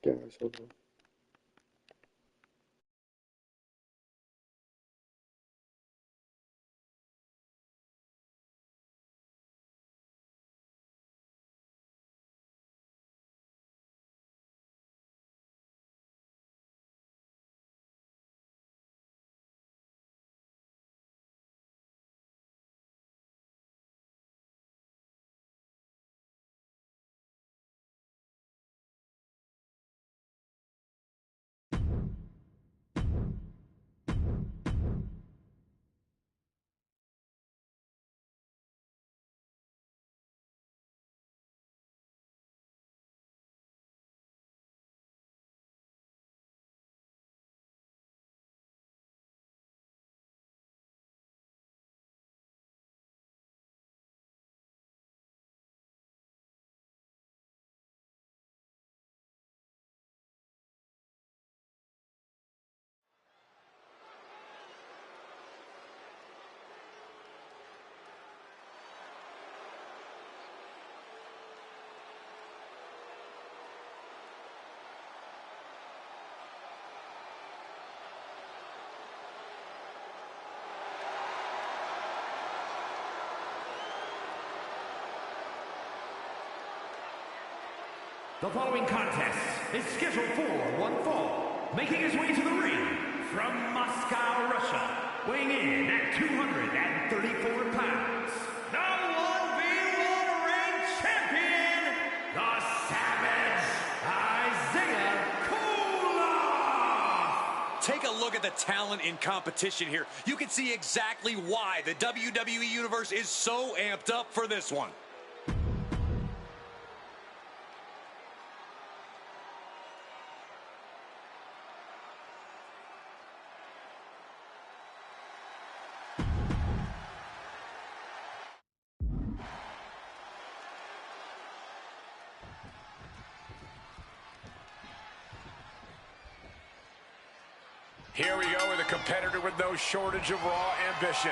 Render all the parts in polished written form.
क्या ऐसा था? The following contest is scheduled for one fall, making his way to the ring from Moscow, Russia, weighing in at 234 pounds, the 1v1 ring champion, the Savage, Isaiah Koloff! Take a look at the talent in competition here. You can see exactly why the WWE Universe is so amped up for this one. Here we go with a competitor with no shortage of raw ambition.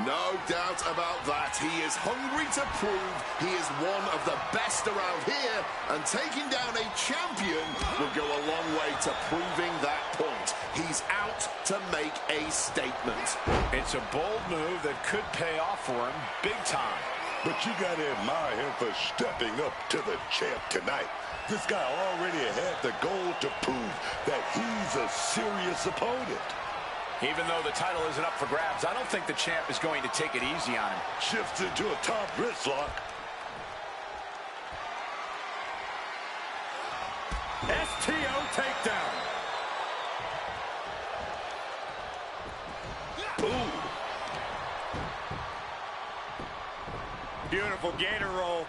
No doubt about that. He is hungry to prove he is one of the best around here, and taking down a champion will go a long way to proving that point. He's out to make a statement. It's a bold move that could pay off for him big time. But you got to admire him for stepping up to the champ tonight. This guy already had the goal to prove that he's a serious opponent. Even though the title isn't up for grabs, I don't think the champ is going to take it easy on him. Shifts into a top wrist lock. STO takedown. Ooh. Beautiful gator roll.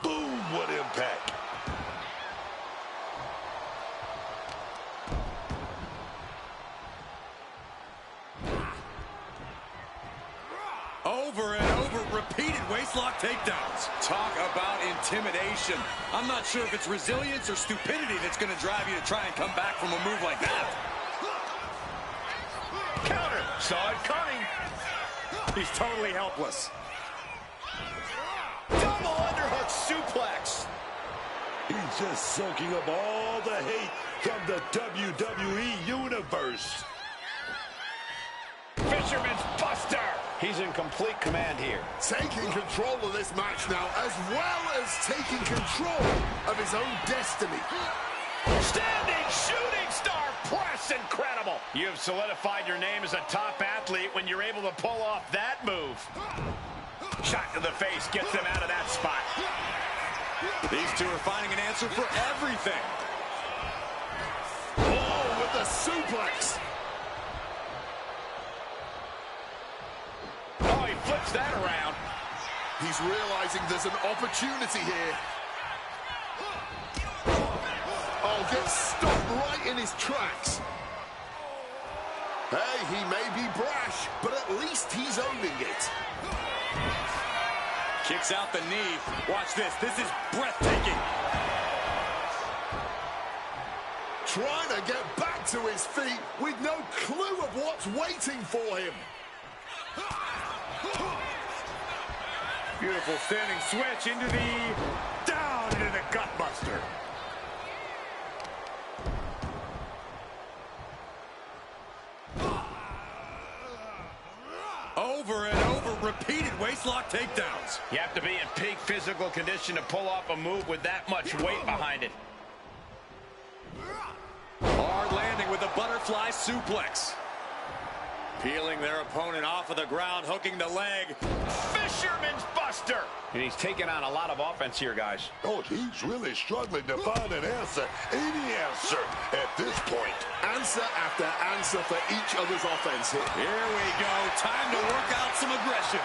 Boom, what impact. Over and over, repeated waistlock takedowns. Talk about intimidation. I'm not sure if it's resilience or stupidity that's going to drive you to try and come back from a move like that. Counter. Saw it coming. He's totally helpless. Double underhook suplex. He's just soaking up all the hate from the WWE Universe. Fisherman's Buster. He's in complete command here. Taking control of this match now, as well as taking control of his own destiny. Standing shooting star press, incredible. You have solidified your name as a top athlete when you're able to pull off that move. Shot to the face gets them out of that spot. These two are finding an answer for everything. Oh, with the suplex. Oh, he flips that around. He's realizing there's an opportunity here. Oh, gets stopped right in his tracks. Hey, he may be brash, but at least he's owning it. Kicks out the knee. Watch this. This is breathtaking. Trying to get back to his feet with no clue of what's waiting for him. beautiful standing switch into the gutbuster. Over and over, repeated waistlock takedowns. You have to be in peak physical condition to pull off a move with that much weight behind it. Hard landing with a butterfly suplex. Peeling their opponent off of the ground, hooking the leg. Fisherman's Buster. And he's taking on a lot of offense here, guys. Oh, he's really struggling to find an answer, any answer at this point. Answer after answer for each other's offense here. Here we go. Time to work out some aggression.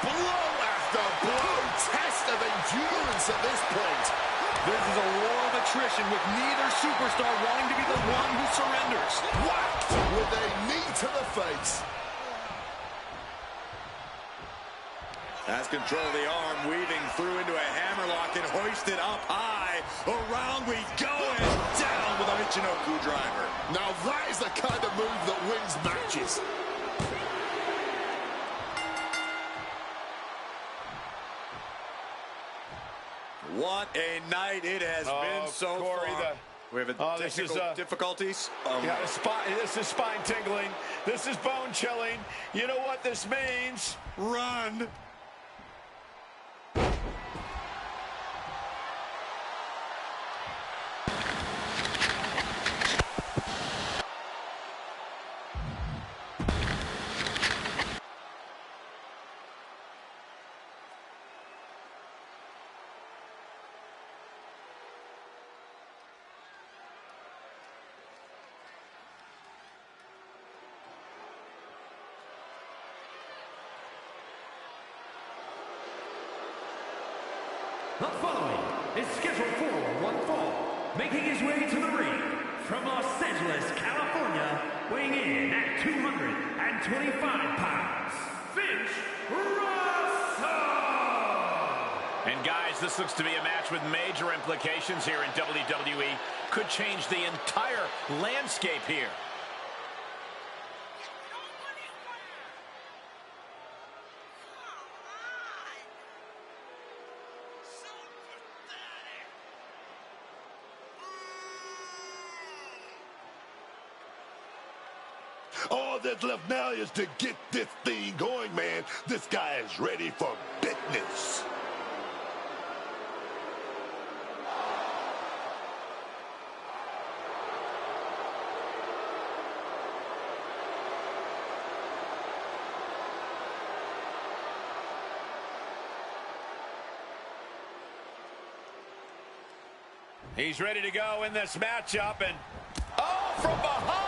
Blow after blow. Test of endurance at this point. This is a war of attrition with neither superstar wanting to be the one who surrenders. Whacked with a knee to the face. Has control of the arm, weaving through into a hammerlock and hoisted up high. Around we go and down with a Michinoku driver. Now that is the kind of move that wins matches. What a night it has been so Corey, far. We have this is difficulties. Yeah, this is spine tingling. This is bone chilling. You know what this means? Run. The following is scheduled for one fall, making his way to the ring from Los Angeles, California, weighing in at 225 pounds, Finch Russell! And guys, this looks to be a match with major implications here in WWE. Could change the entire landscape here. All that's left now is to get this thing going, man. This guy is ready for business. He's ready to go in this matchup, and oh, from behind!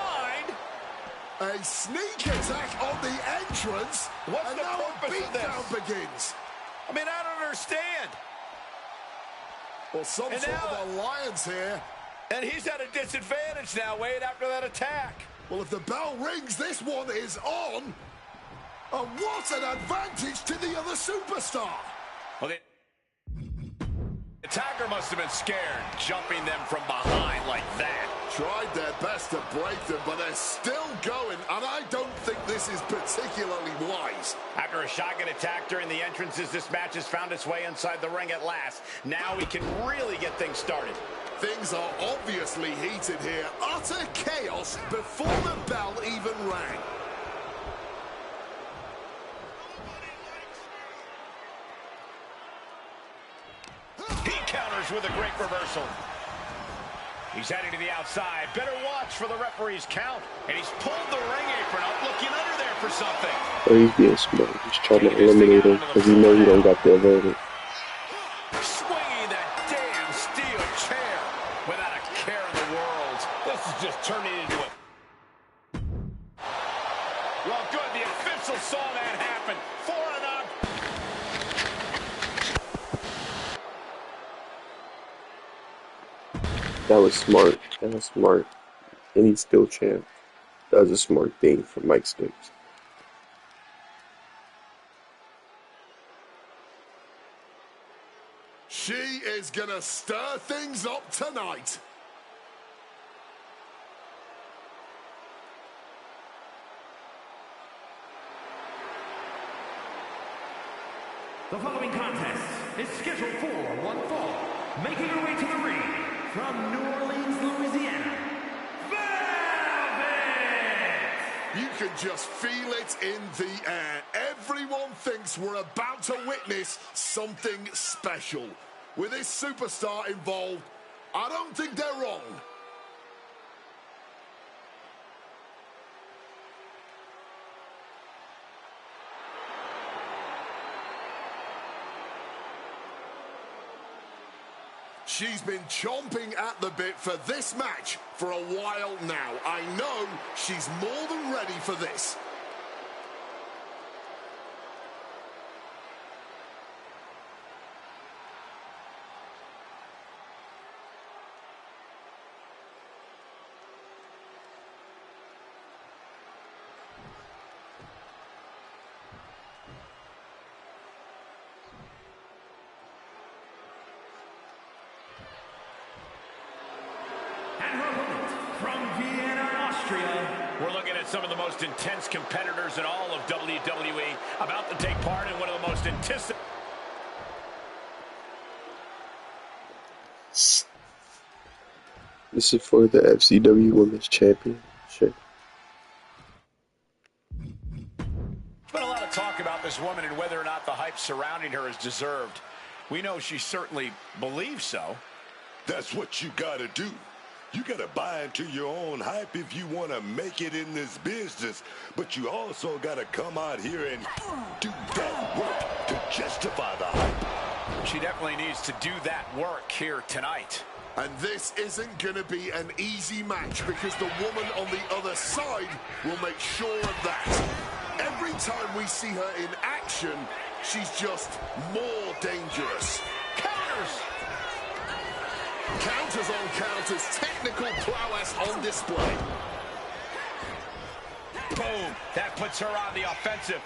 A sneak attack on the entrance. What's and the now a purpose of this? beatdown begins. I mean, I don't understand. Well, some And sort now- of alliance here. And he's at a disadvantage now, Wade, after that attack. Well, if the bell rings, this one is on. And what an advantage to the other superstar. Well, the attacker must have been scared, jumping them from behind like that. Tried their best to break them, but they're still going, and I don't think this is particularly wise. After a shotgun attack during the entrances, this match has found its way inside the ring at last. Now we can really get things started. Things are obviously heated here. Utter chaos before the bell even rang. He counters with a great reversal. He's heading to the outside. Better watch for the referee's count. And he's pulled the ring apron up, looking under there for something. Oh, he's being smart. He's trying to eliminate him because he knows he don't got the advantage. Swinging that damn steel chair without a care in the world. This is just turning into a... Well, good. The official saw that happen. 4-0. That was smart. That was smart. And he's still champ. That was a smart thing from Mike Sticks. She is going to stir things up tonight. The following contest is scheduled for one fall. Making her way to the ring from New Orleans, Louisiana, Velvet! You can just feel it in the air. Everyone thinks we're about to witness something special. With this superstar involved, I don't think they're wrong. She's been chomping at the bit for this match for a while now. I know she's more than ready for this. And her opponent from Vienna, Austria. We're looking at some of the most intense competitors in all of WWE about to take part in one of the most anticipated. This is for the FCW Women's Championship. There's been a lot of talk about this woman and whether or not the hype surrounding her is deserved. We know she certainly believes so. That's what you gotta do. You gotta buy into your own hype if you want to make it in this business. But you also gotta come out here and do that work to justify the hype. She definitely needs to do that work here tonight. And this isn't going to be an easy match because the woman on the other side will make sure of that. Every time we see her in action, she's just more dangerous. Counters! Counters on counters, technical prowess on display. Boom! That puts her on the offensive.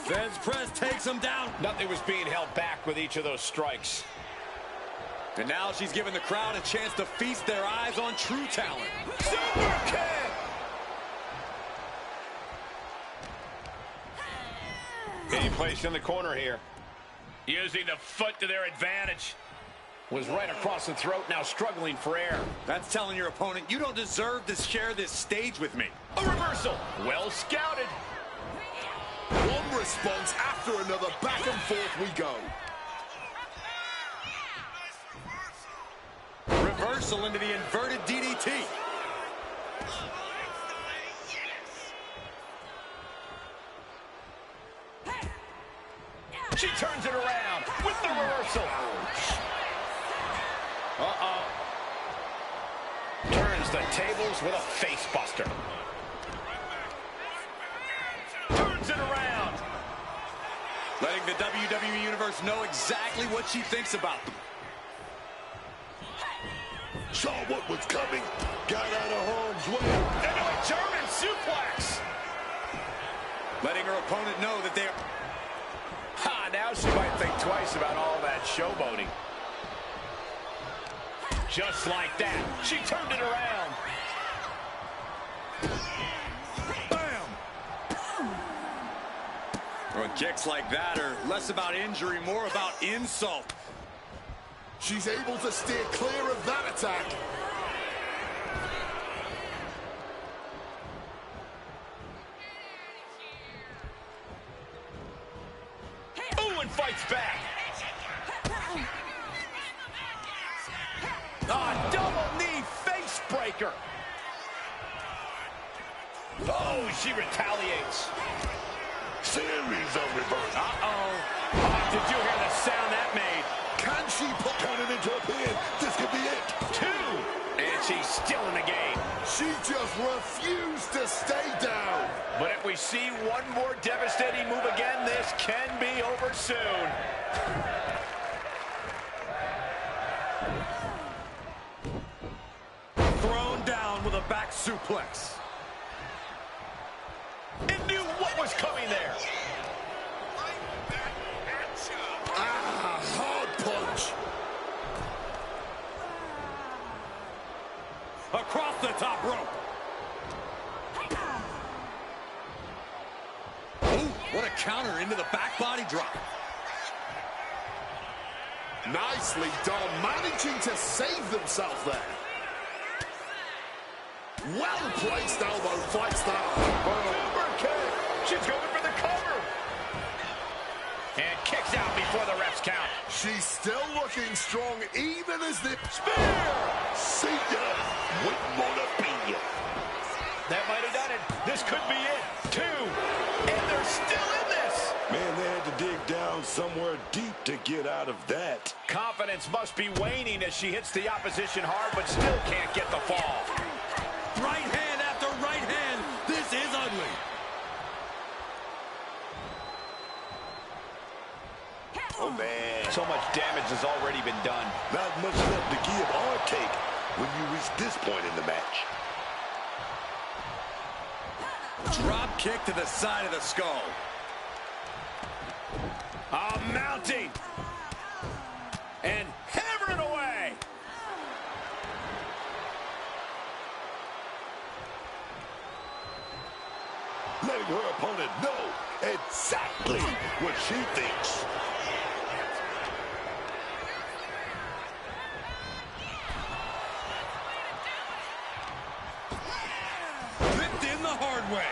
Feds press takes him down. Nothing was being held back with each of those strikes. And now she's giving the crowd a chance to feast their eyes on true talent. Super kick! Any place in the corner here. Using the foot to their advantage. Was right across the throat, now struggling for air. That's telling your opponent, you don't deserve to share this stage with me. A reversal. Well scouted. One response after another, back and forth we go. Reversal into the inverted DDT. She turns it around with the reversal. Uh-oh. Turns the tables with a face buster. Turns it around. Letting the WWE Universe know exactly what she thinks about them. Saw what was coming, got out of harm's way. Into a German suplex. Letting her opponent know that they're... Now she might think twice about all that showboating. Just like that, she turned it around. Bam! Well, kicks like that are less about injury, more about insult. She's able to steer clear of that attack. Ooh, and fights back. Ah, double knee face breaker. Oh, she retaliates. Series of reverse. Uh-oh. Oh, did you hear the sound that made? Can she put Turn it into a pin. This could be it. 2. And she's still in the game. She just refused to stay down. But if we see one more devastating move again, this can be over soon. Thrown down with a back suplex. It knew what was coming there. Ah, hard punch. Across the top rope. Ooh, What a counter into the back body drop. Nicely done, managing to save themselves there. Well-placed elbow, fights that. Super kick. She's going for the cover. And kicks out before the refs count. She's still looking strong, even as the Spear! See ya. Wouldn't wanna be ya. That might have done it. This could be it. 2. And they're still in this. Man, they had to dig down somewhere deep to get out of that. Confidence must be waning as she hits the opposition hard, but still can't get the fall. Right hand after right hand. This is ugly. Oh, man. So much damage has already been done. Not much left to give or take when you reach this point in the match. Drop kick to the side of the skull. Mounting. And hammering away. Letting her opponent know exactly what she thinks. Flipped in the hard way.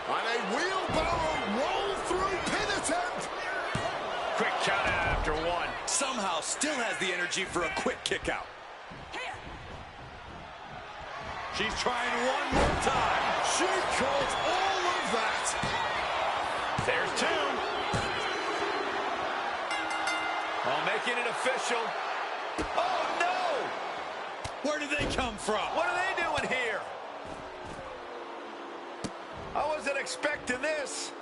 and a wheelbarrow roll through pin attempt. Quick count out after 1. Somehow still has the energy for a quick kick out. She's trying one more time. She caught all of that. There's 2. Oh, making it official. Oh, no! Where did they come from? What are they doing here? I wasn't expecting this.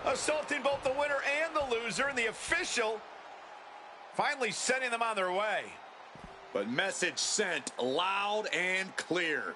Assaulting both the winner and the loser, and the official finally sending them on their way. But message sent loud and clear.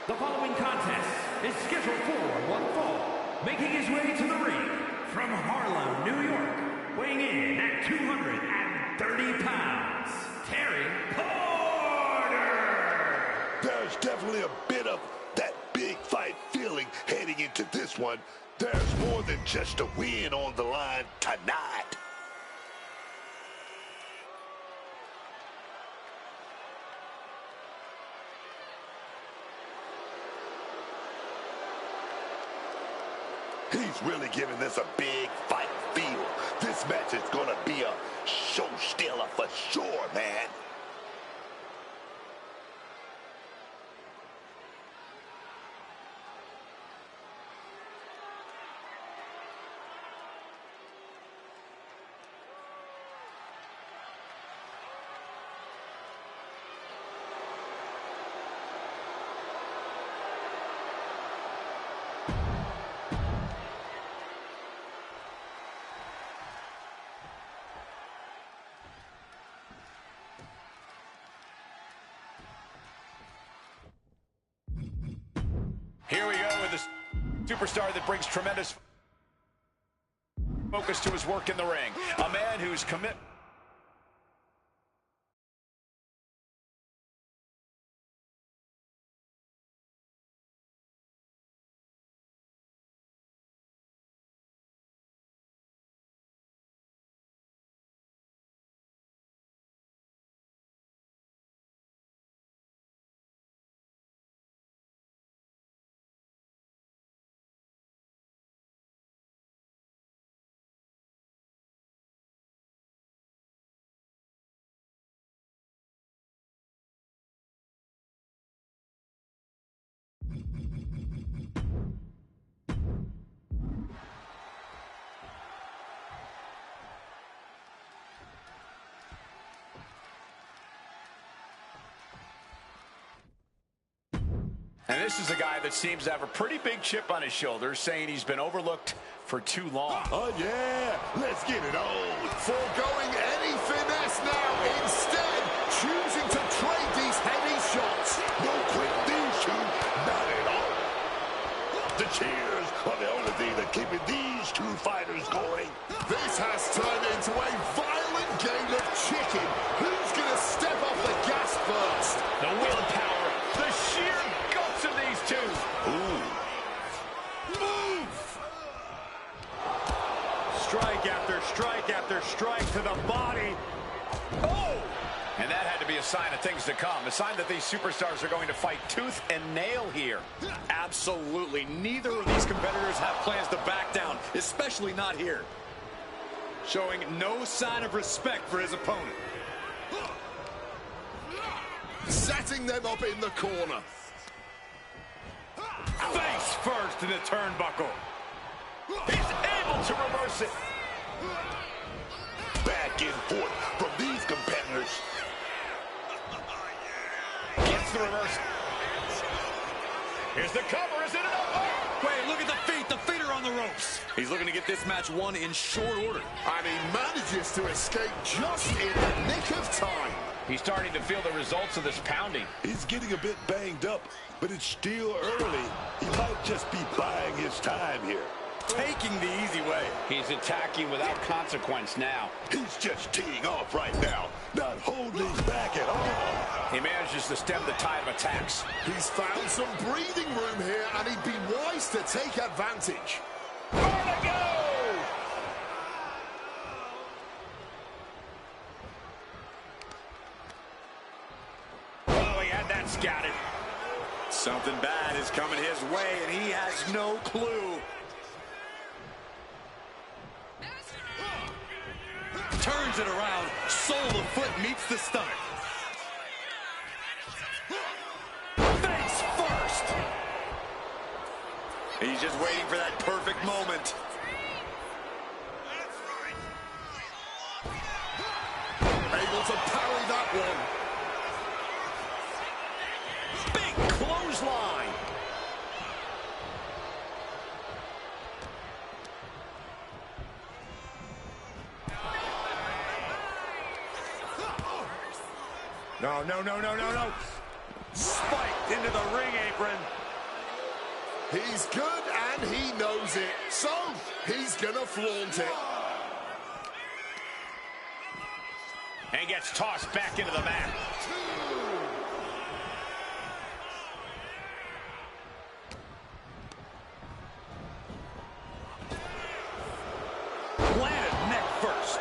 The following contest is scheduled for one fall. Making his way to the ring from Harlem, New York, weighing in at 230 pounds, Terry Porter! There's definitely a bit of that big fight feeling heading into this one. There's more than just a win on the line tonight. He's really giving this a big fight feel. This match is gonna be a show stealer for sure, man. Here we go with this superstar that brings tremendous focus to his work in the ring. A man whose commitment And this is a guy that seems to have a pretty big chip on his shoulder, saying he's been overlooked for too long. Oh, yeah. Let's get it on. Foregoing any finesse now. Instead, choosing to trade these heavy shots. No quit these two. Not at all. The cheers are the only thing that keeping these two fighters going. This has turned into a violent game of chicken. Who's going to step off the gas first? The willpower, the sheer guts of these two. Ooh. Move! Strike after strike after strike to the body. Oh! And that had to be a sign of things to come. A sign that these superstars are going to fight tooth and nail here. Absolutely. Neither of these competitors have plans to back down, especially not here. Showing no sign of respect for his opponent. Setting them up in the corner. Face first in the turnbuckle. He's able to reverse it. Back and forth from these competitors. Gets the reverse. Here's the cover. Is it enough? Wait, look at the feet. The feet are on the ropes. He's looking to get this match won in short order. And he manages to escape just in the nick of time. He's starting to feel the results of this pounding. He's getting a bit banged up, but it's still early. He might just be buying his time here. Taking the easy way. He's attacking without consequence now. He's just teeing off right now, not holding back at all. He manages to stem the tide of attacks. He's found some breathing room here, and he'd be wise to take advantage. Where to go? Oh, he had that scouted. Something bad is coming his way, and he has no clue. Turns it around. Sole of foot meets the stomach. Face first. He's just waiting for that perfect moment. Able to parry that one. Big clothesline. No, no, no, no, no, no. Spiked into the ring apron. He's good, and he knows it. So, he's gonna flaunt it. And gets tossed back into the mat. Planted neck first.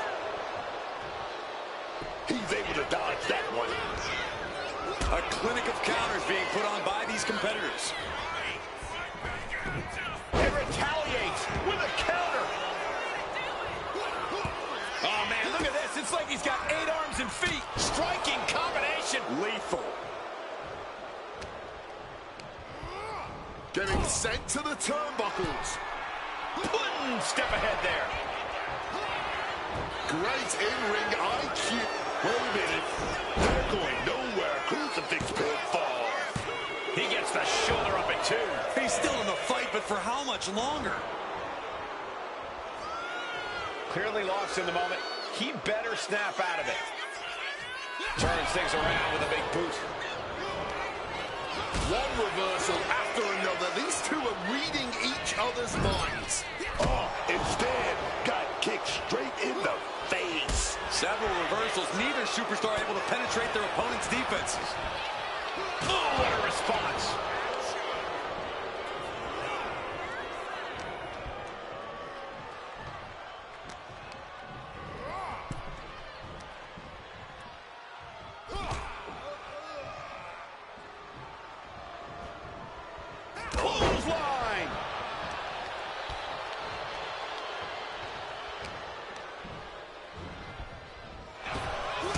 He's able to dodge that one. A clinic of counters being put on by these competitors. And retaliates with a counter. Oh, man, look at this. It's like he's got 8 arms and feet. Striking combination. Lethal. Getting sent to the turnbuckles. One step ahead there. Great in-ring IQ. Wait a minute. They're going nowhere. Crucifix pinfall. He gets the shoulder up at 2. He's still in the fight, but for how much longer? Clearly lost in the moment. He better snap out of it. Turns things around with a big boot. One reversal after another. These two are reading each other's minds. Oh, instead, got kicked straight in the face. Several reversals. Neither superstar able to penetrate their opponent's defenses. Oh, what a response. Clothesline.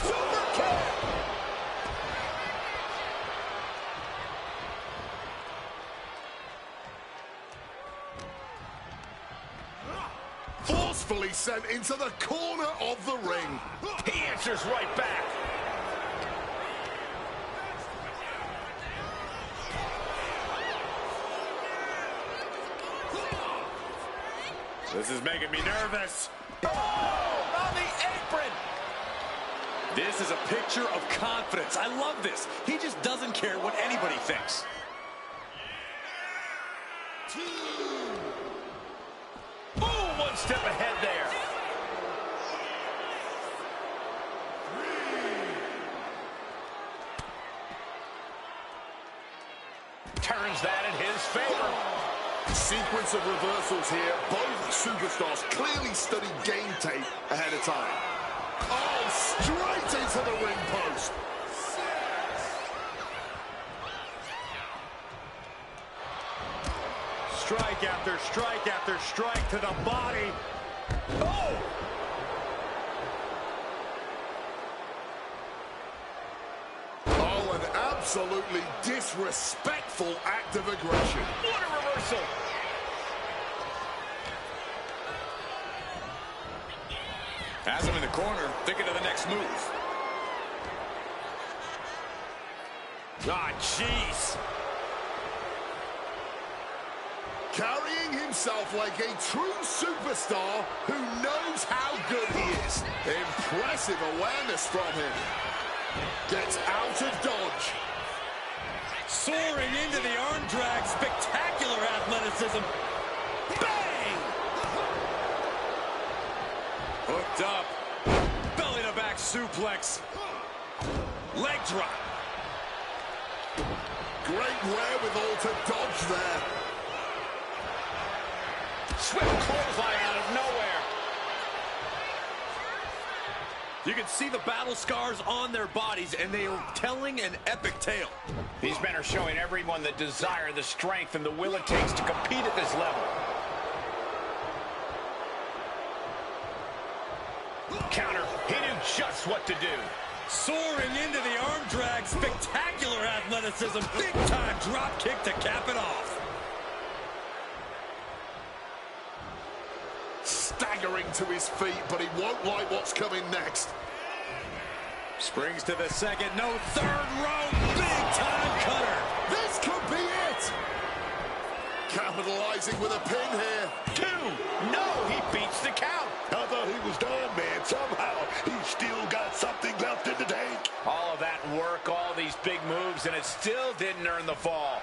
Super kick. Forcefully sent into the corner of the ring. He answers right back. This is making me nervous. Oh, on the apron. This is a picture of confidence. I love this. He just doesn't care what anybody thinks. 2. Ooh, one step ahead there. 3. Turns that in his favor. Sequence of reversals here. Both superstars clearly studied game tape ahead of time. Oh, straight into the ring post. 6. Strike after strike after strike to the body. Oh! Oh, an absolutely disrespectful act of aggression. What a reversal. Has him in the corner, thinking of the next move. Ah, jeez. Carrying himself like a true superstar who knows how good he is. Impressive awareness from him. Gets out of dodge. Soaring into the arm drag, spectacular athleticism. Bang! Hooked up. Belly to back suplex. Leg drop. Great wherewithal to dodge there. Swift clothesline out of nowhere. You can see the battle scars on their bodies, and they are telling an epic tale. These men are showing everyone the desire, the strength, and the will it takes to compete at this level. Counter. He knew just what to do. Soaring into the arm drag, spectacular athleticism, big time drop kick to cap it off. Staggering to his feet, but he won't like what's coming next. Springs to the second, no third row, big time cutter. This could be it. Capitalizing with a pin here. 2. No, he beats the count. I thought he was done, man. Somehow he still got something left in the tank. All of that work, all these big moves, and it still didn't earn the fall.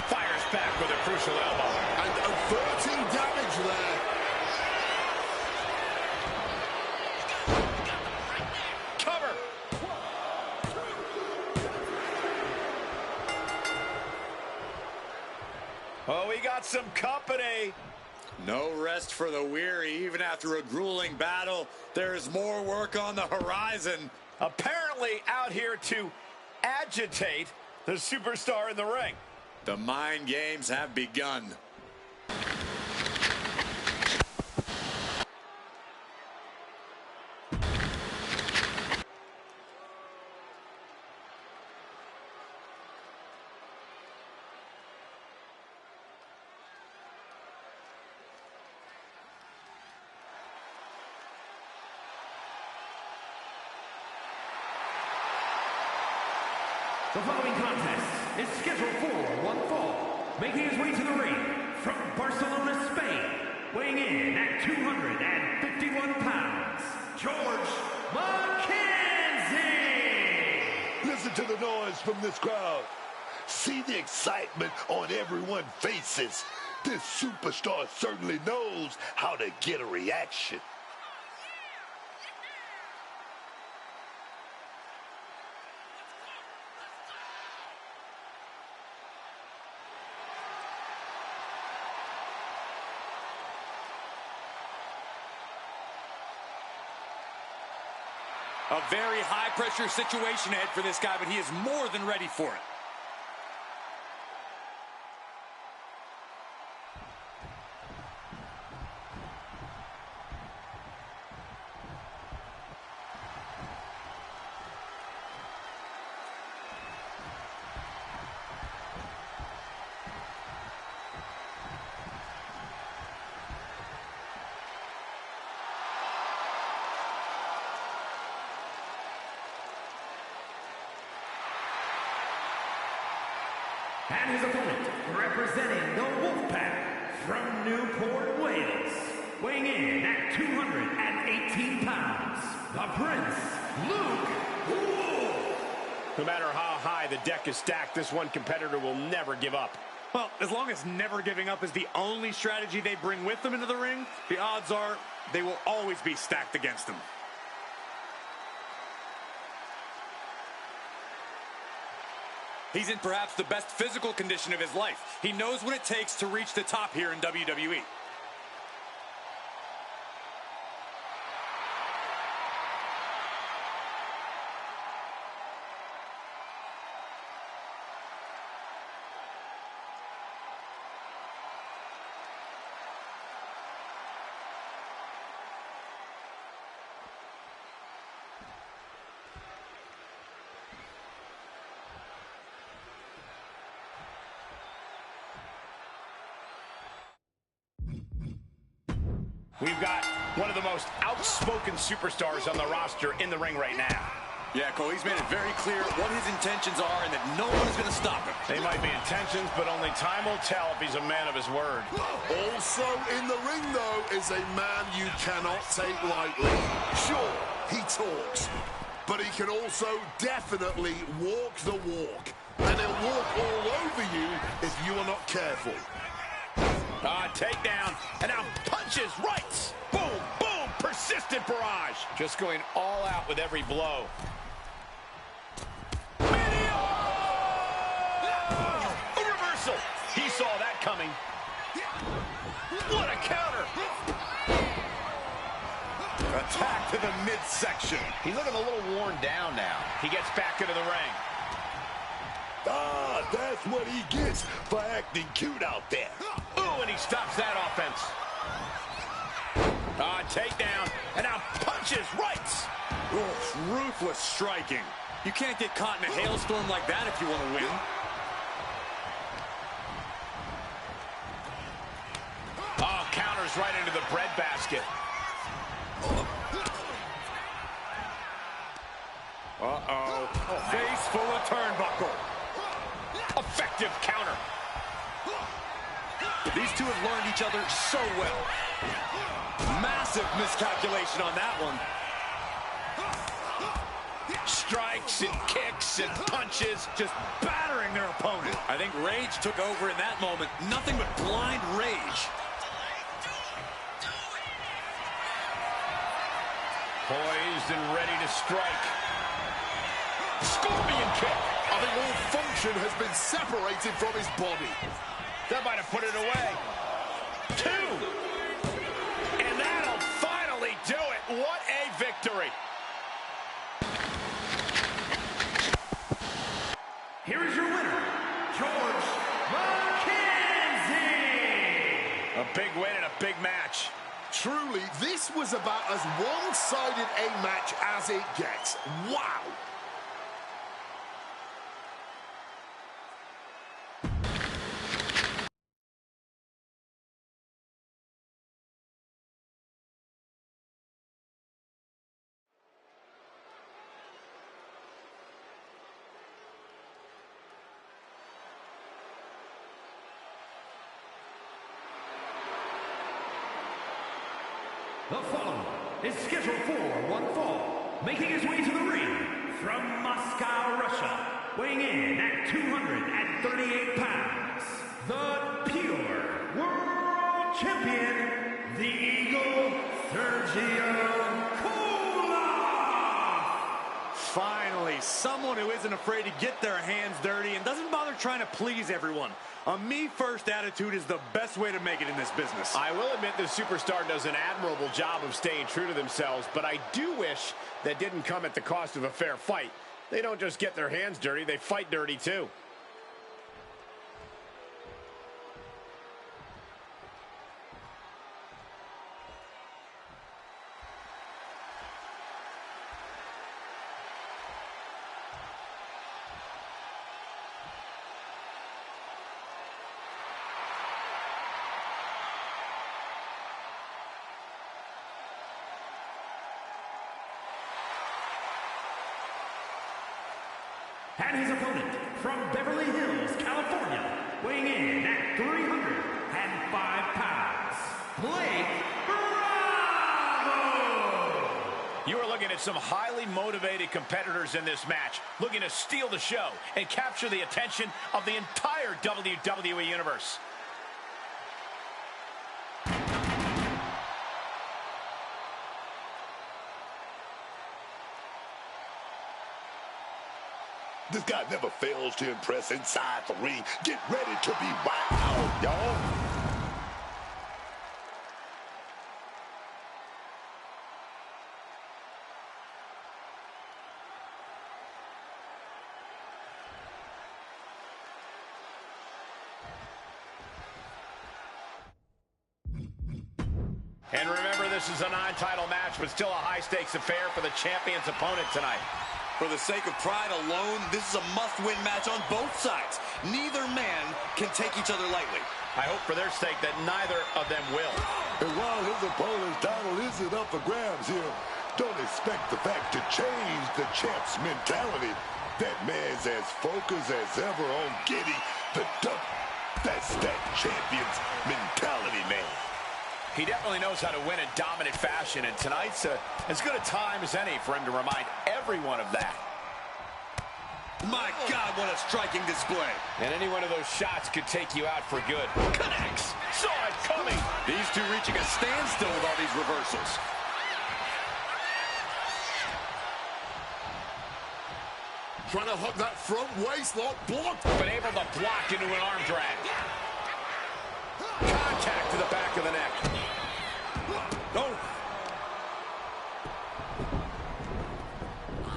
Fires back with a crucial elbow. And averting damage there. Cover. Oh, we got some company. No rest for the weary, even after a grueling battle. There's more work on the horizon. Apparently out here to agitate the superstar in the ring. The mind games have begun. The following contest is scheduled for one fall. Making his way to the ring from Barcelona, Spain, weighing in at 251 pounds, George McKenzie! Listen to the noise from this crowd. See the excitement on everyone's faces. This superstar certainly knows how to get a reaction. A very high-pressure situation ahead for this guy, but he is more than ready for it. And his opponent, representing the Wolfpack from Newport, Wales, weighing in at 218 pounds, the Prince, Luke Wolf. No matter how high the deck is stacked, this one competitor will never give up. Well, as long as never giving up is the only strategy they bring with them into the ring, the odds are they will always be stacked against them. He's in perhaps the best physical condition of his life. He knows what it takes to reach the top here in WWE. We've got one of the most outspoken superstars on the roster in the ring right now. Yeah, Cole, he's made it very clear what his intentions are and that no one is going to stop him. They might be intentions, but only time will tell if he's a man of his word. Also in the ring, though, is a man you cannot take lightly. Sure, he talks, but he can also definitely walk the walk. And he'll walk all over you if you are not careful. Takedown, and now punches, rights. Boom, boom, persistent barrage. Just going all out with every blow. Video! A reversal. He saw that coming. What a counter. Attack to the midsection. He's looking a little worn down now. He gets back into the ring. Ah, that's what he gets for acting cute out there. Ooh, and he stops that offense. Takedown, and now punches, rights. Oh, ruthless striking. You can't get caught in a hailstorm like that if you want to win. Oh, counters right into the breadbasket. Uh-oh. Face full of turnbuckle. Effective counter. These two have learned each other so well. Massive miscalculation on that one. Strikes and kicks and punches. Just battering their opponent. I think rage took over in that moment. Nothing but blind rage. Poised and ready to strike. Scorpion kick. I think all function has been separated from his body. That might have put it away. 2. And that'll finally do it. What a victory. Here is your winner, George McKenzie. A big win and a big match. Truly, this was about as one-sided a match as it gets. Wow. The following is scheduled for one fall, making his way to the ring from Moscow, Russia, weighing in at 238 pounds, the pure world champion, the Eagle, Sergio Kula. Finally, someone who isn't afraid to get their hands dirty and doesn't bother trying to please everyone. A me-first attitude is the best way to make it in this business. I will admit the superstar does an admirable job of staying true to themselves, but I do wish that didn't come at the cost of a fair fight. They don't just get their hands dirty, they fight dirty too. And his opponent, from Beverly Hills, California, weighing in at 305 pounds, Blake Bravo! You are looking at some highly motivated competitors in this match, looking to steal the show and capture the attention of the entire WWE Universe. This guy never fails to impress inside the ring. Get ready to be wild, y'all. And remember, this is a non-title match, but still a high-stakes affair for the champion's opponent tonight. For the sake of pride alone, this is a must-win match on both sides. Neither man can take each other lightly. I hope for their sake that neither of them will. And while his opponent's title isn't up for grabs here, don't expect the fact to change the champ's mentality. That man's as focused as ever on getting the dub. That's that champion's mentality, man. He definitely knows how to win in dominant fashion, and tonight's as good a time as any for him to remind everyone of that. My God, what a striking display. And any one of those shots could take you out for good. Connects! Saw it coming! These two reaching a standstill with all these reversals. Trying to hook that front waist lock, blocked. But able to block into an arm drag. Contact to the back of the neck. Oh.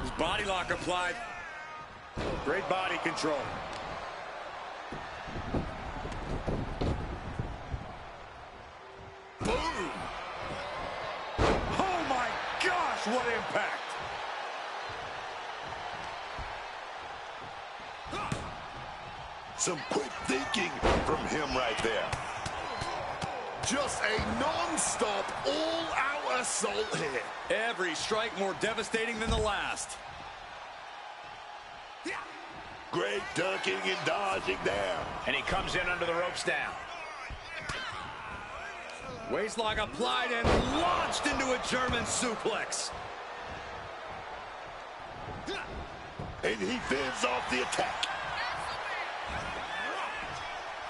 His body lock applied. Great body control. Boom! Oh my gosh, what impact! Some quick thinking from him right there. Just a non-stop, all-out assault here. Every strike more devastating than the last. Great ducking and dodging down. And he comes in under the ropes now. Waistlock applied and launched into a German suplex. And he fends off the attack.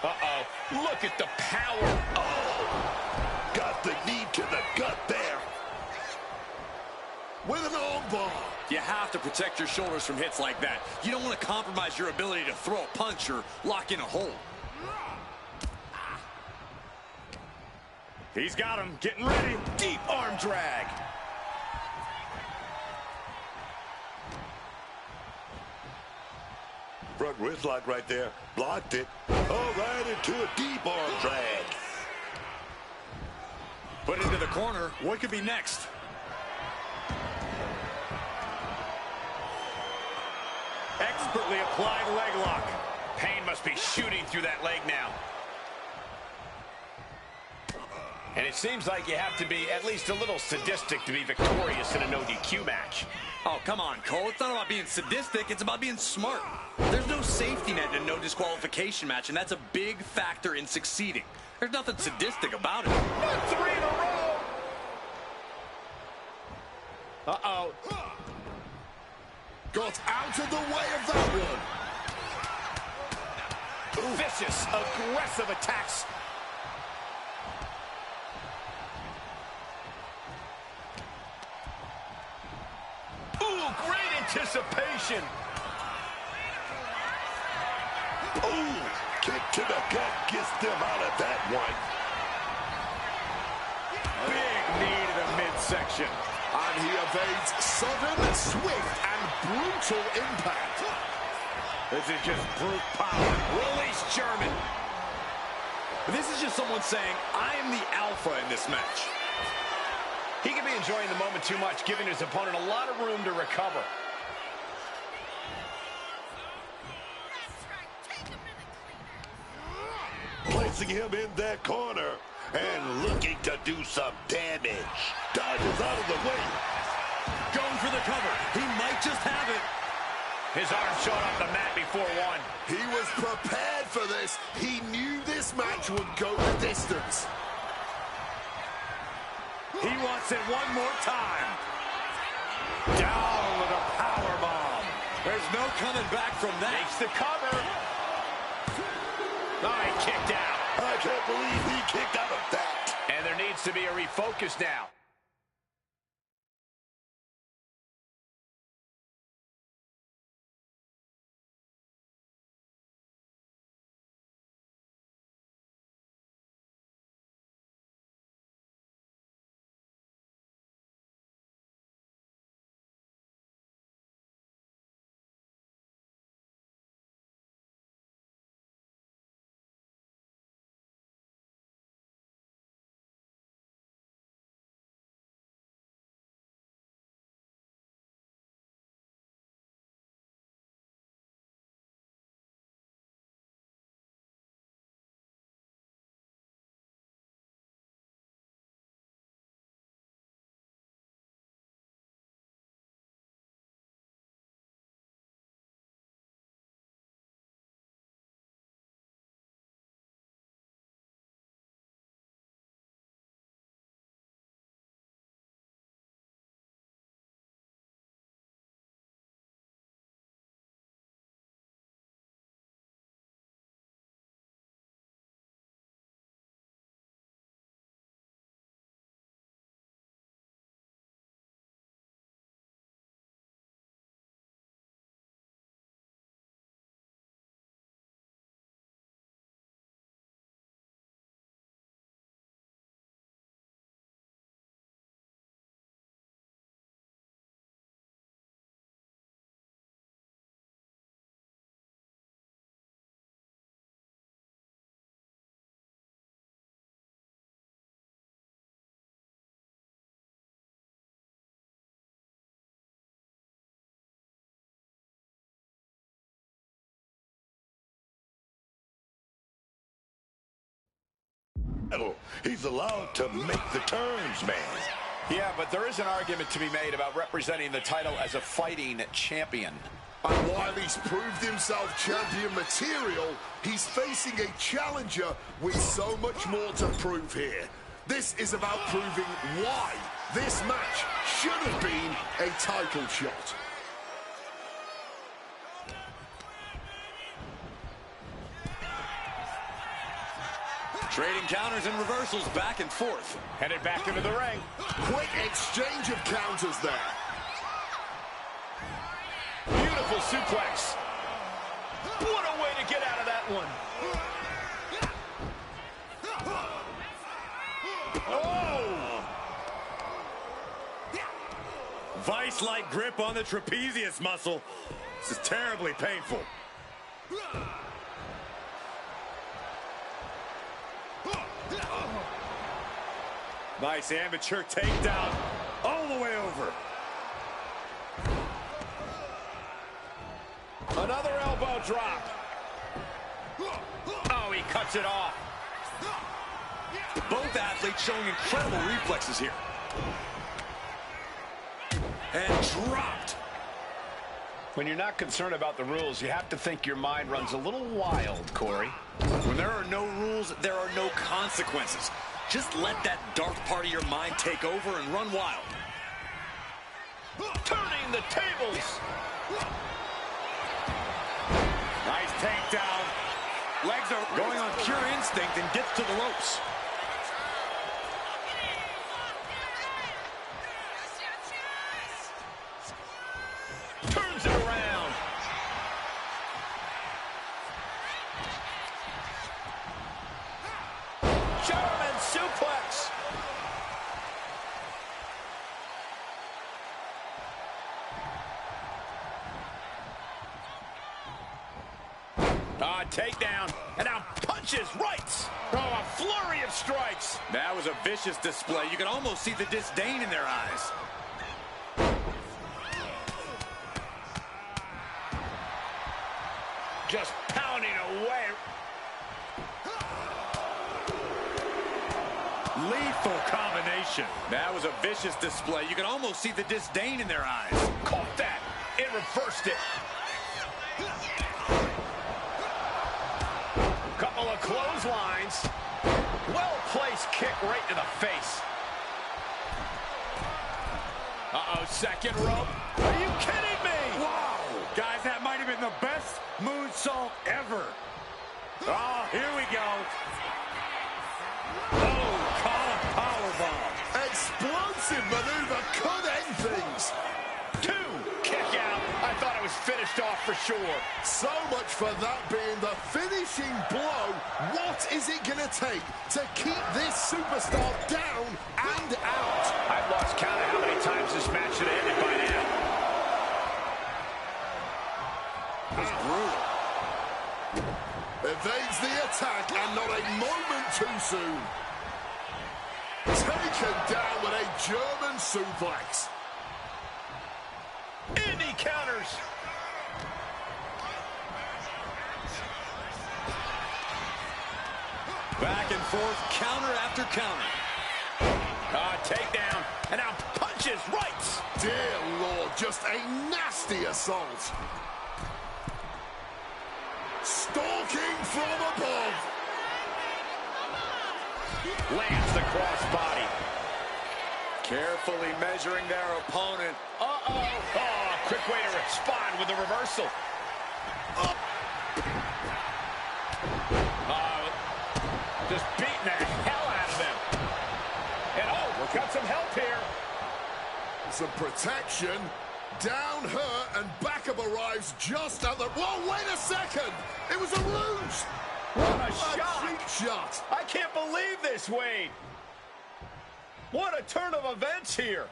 Uh-oh. Look at the power. Oh! Got the knee to the gut there. With an armbar. You have to protect your shoulders from hits like that. You don't want to compromise your ability to throw a punch or lock in a hold. He's got him. Getting ready. Deep arm drag. Front wrist lock right there. Blocked it. Oh, right into a deep arm drag. Put into the corner. What could be next? Expertly applied leg lock. Pain must be shooting through that leg now. And it seems like you have to be at least a little sadistic to be victorious in a no DQ match. Oh, come on, Cole. It's not about being sadistic. It's about being smart. There's no safety net in a no disqualification match, and that's a big factor in succeeding. There's nothing sadistic about it. 3 in a row. Uh-oh. Got out of the way of that one. Vicious, aggressive attacks. Ooh, great anticipation. Ooh, kick to the gut gets them out of that one. Big knee to the midsection. And he evades sudden, swift, and brutal impact. This is just brute power. Release German. This is just someone saying, I am the alpha in this match. He could be enjoying the moment too much, giving his opponent a lot of room to recover. Placing him in that corner and looking to do some damage. Dodges out of the way. Going for the cover. He might just have it. His arm showed off the mat before one. He was prepared for this. He knew this match would go the distance. He wants it one more time. Down with a power bomb. There's no coming back from that. Makes the cover. Oh, he kicked out. I can't believe he kicked out of that. And there needs to be a refocus now. He's allowed to make the turns, man. Yeah, but there is an argument to be made about representing the title as a fighting champion. And while he's proved himself champion material, he's facing a challenger with so much more to prove here. This is about proving why this match should have been a title shot. Trading counters and reversals back and forth. Headed back into the ring. Quick exchange of counters there. Beautiful suplex. What a way to get out of that one. Oh! Vice-like grip on the trapezius muscle. This is terribly painful. Nice amateur takedown all the way over. Another elbow drop. Oh, he cuts it off. Both athletes showing incredible reflexes here. And dropped. When you're not concerned about the rules, you have to think your mind runs a little wild, Corey. When there are no rules, there are no consequences. Just let that dark part of your mind take over and run wild. Turning the tables. Nice takedown. Legs are Going on pure instinct and gets to the ropes. Turns it around. German suplex. Takedown. And now punches, rights. Oh, a flurry of strikes. That was a vicious display. You can almost see the disdain in their eyes. Just pounding away. lethal combination. That was a vicious display. You can almost see the disdain in their eyes. Caught that. It reversed it. Couple of clotheslines. Well-placed kick right to the face. Uh-oh, second rope. Are you kidding me? Wow! Guys, that might have been the best moonsault ever. Oh, here we go. Oh, collar powerbomb. Explosive maneuver could end things. Two, kick out. I thought it was finished off for sure. So much for that being the finishing blow. What is it going to take to keep this superstar down and out? I've lost count of how many times this match should have ended by now. That's brutal. Evades the attack and not a moment too soon. Taken down with a German suplex. In he counters. Back and forth, counter after counter. Takedown. And now punches, rights. Dear Lord, just a nasty assault. Stalking from above. Lands the crossbody. Carefully measuring their opponent. Oh, quick way to respond with the reversal. Just beating the hell out of them. And got some help here. Some protection. Down her and backup arrives just at the... Whoa, wait a second! It was a ruse! What a cheap shot. I can't believe this, Wade. What a turn of events here.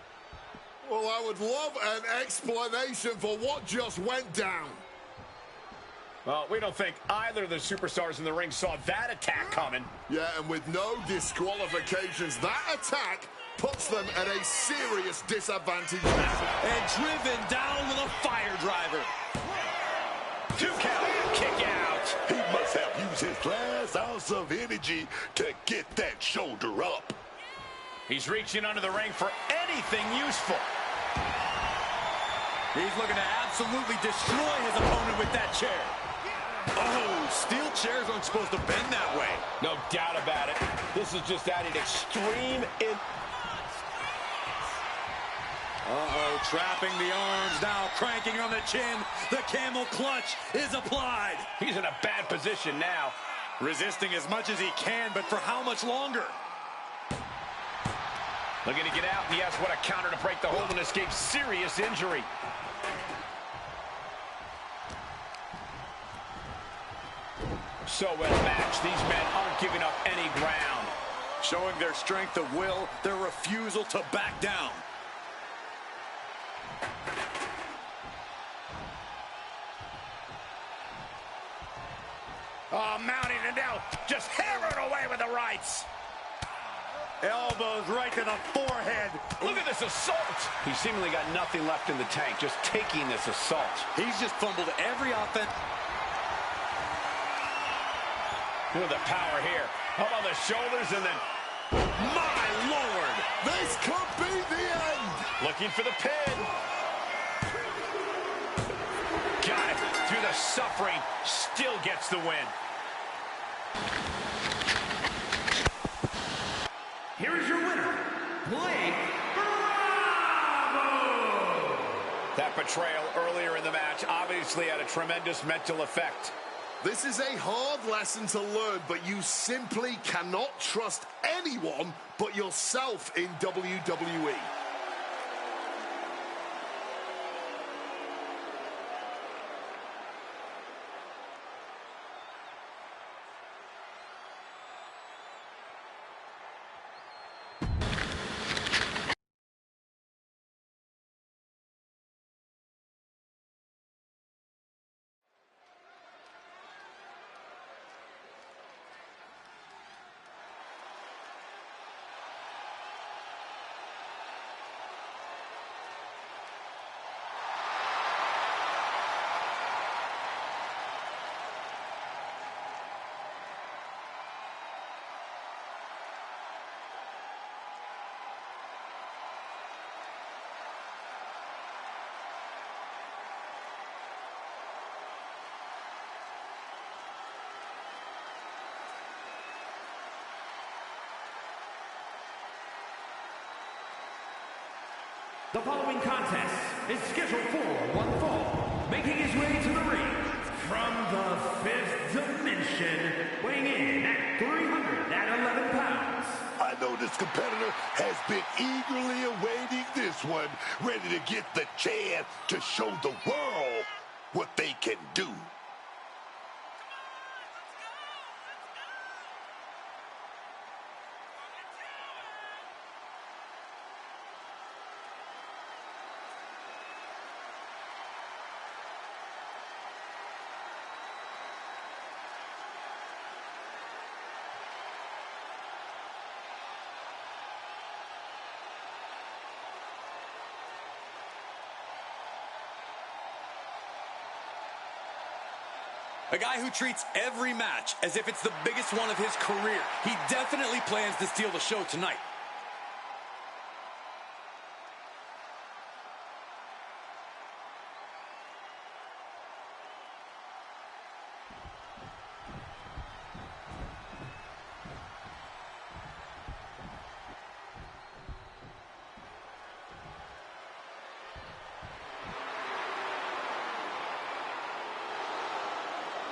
Well, I would love an explanation for what just went down. Well, we don't think either of the superstars in the ring saw that attack coming. Yeah, and with no disqualifications, that attack puts them at a serious disadvantage now. And driven down with a fire driver. 2 count, kick out. He must have used his last ounce of energy to get that shoulder up. He's reaching under the ring for anything useful. He's looking to absolutely destroy his opponent with that chair. Oh, steel chairs aren't supposed to bend that way. No doubt about it. This is just adding extreme in... Trapping the arms now, cranking on the chin. The camel clutch is applied. He's in a bad position now. Resisting as much as he can, but for how much longer? Looking to get out, and he has what a counter to break the hold and escape serious injury. So well matched, these men aren't giving up any ground. Showing their strength of will, their refusal to back down. Oh, mounting and now just hammering away with the rights. Elbows right to the forehead. Look at this assault. He seemingly got nothing left in the tank, just taking this assault. He's just fumbled every offense. Look at the power here. How about the shoulders and then... My Lord! This could be the end! Looking for the pin. Got it. Through the suffering, still gets the win. Here is your winner, Blake Bravo! That betrayal earlier in the match obviously had a tremendous mental effect. This is a hard lesson to learn, but you simply cannot trust anyone but yourself in WWE. The following contest is scheduled for one fall, making his way to the ring from the fifth dimension, weighing in at 311 pounds. I know this competitor has been eagerly awaiting this one, ready to get the chance to show the world what they can do. A guy who treats every match as if it's the biggest one of his career. He definitely plans to steal the show tonight.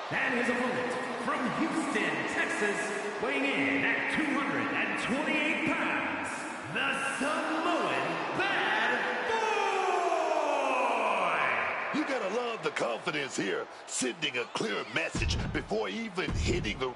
And his opponent, from Houston, Texas, weighing in at 228 pounds, the Samoan Bad Boy! You gotta love the confidence here, sending a clear message before even hitting the...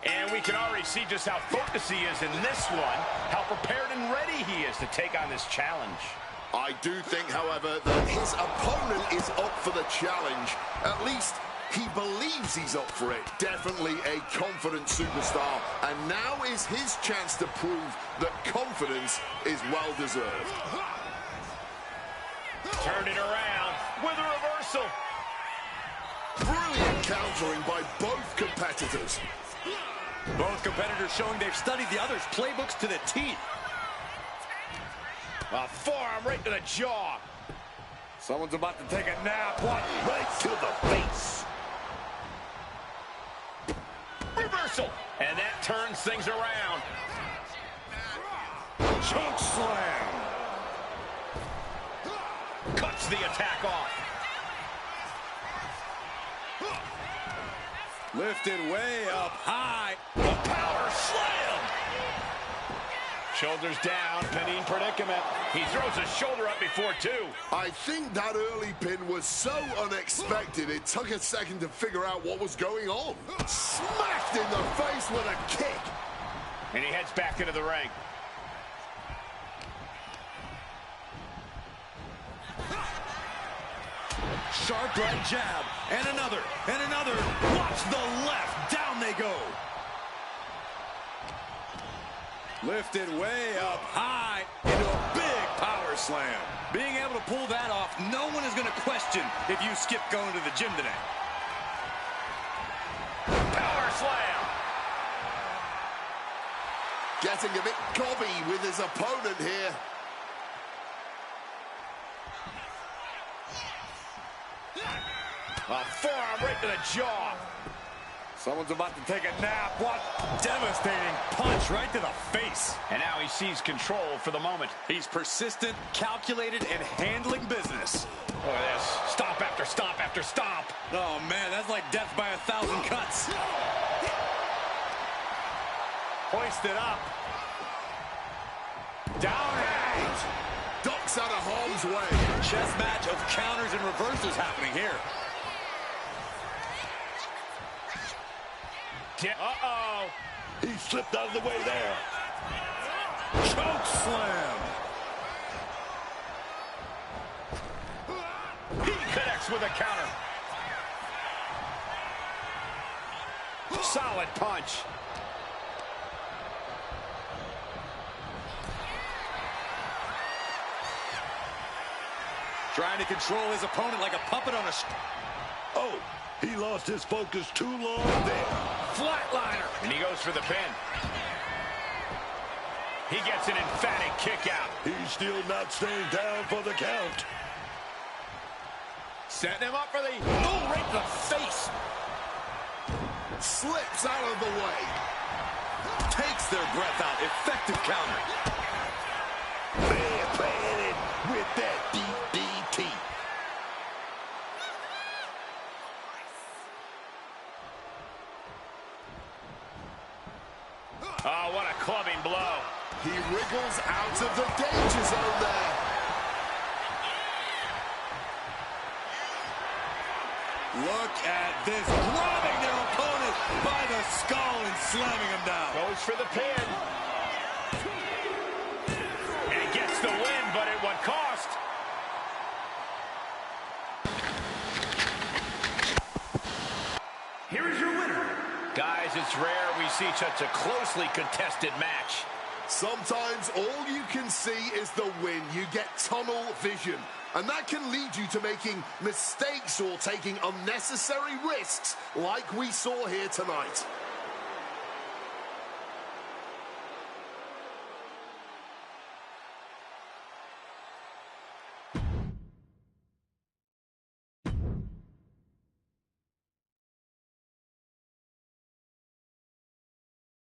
And we can already see just how focused he is in this one, how prepared and ready he is to take on this challenge. I do think, however, that his opponent is up for the challenge. At least he believes he's up for it. Definitely a confident superstar. And now is his chance to prove that confidence is well-deserved. Turned it around with a reversal. Brilliant countering by both competitors. Both competitors showing they've studied the other's playbooks to the T. A forearm right to the jaw. Someone's about to take a nap. What? Right to the face. Reversal. And that turns things around. Choke slam. Cuts the attack off. Lifted way up high. The power slam. Shoulders down, pinning predicament. He throws his shoulder up before two. I think that early pin was so unexpected, it took a second to figure out what was going on. Smacked in the face with a kick. And he heads back into the ring. Sharp right jab. And another. And another. Watch the left. Down they go. Lifted way up high into a big power slam. Being able to pull that off, no one is going to question if you skip going to the gym today. Power slam. Getting a bit gobby with his opponent here. A forearm right to the jaw. Someone's about to take a nap. What devastating punch right to the face. And now he sees control for the moment. He's persistent, calculated, and handling business. Look at this. Stomp after stomp after stomp. Oh, man, that's like death by 1,000 cuts. Hoisted up. Down and out. Ducks out of harm's way. Chess match of counters and reversals happening here. Uh-oh. He slipped out of the way there. Choke slam. He connects with a counter. Solid punch. Trying to control his opponent like a puppet on a... Oh, he lost his focus too long there. Flatliner. And he goes for the pin. He gets an emphatic kick out. He's still not staying down for the count. Setting him up for the... Oh, right to the face. Slips out of the way. Takes their breath out. Effective counter. Man planted with that DDT. Oh, what a clubbing blow. He wriggles out of the danger zone there. Look at this, grabbing their opponent by the skull and slamming him down. Goes for the pin. And gets the win, but at what cost? Here is your winner. Guys, it's rare we see such a closely contested match. Sometimes all you can see is the win. You get tunnel vision. And that can lead you to making mistakes or taking unnecessary risks like we saw here tonight.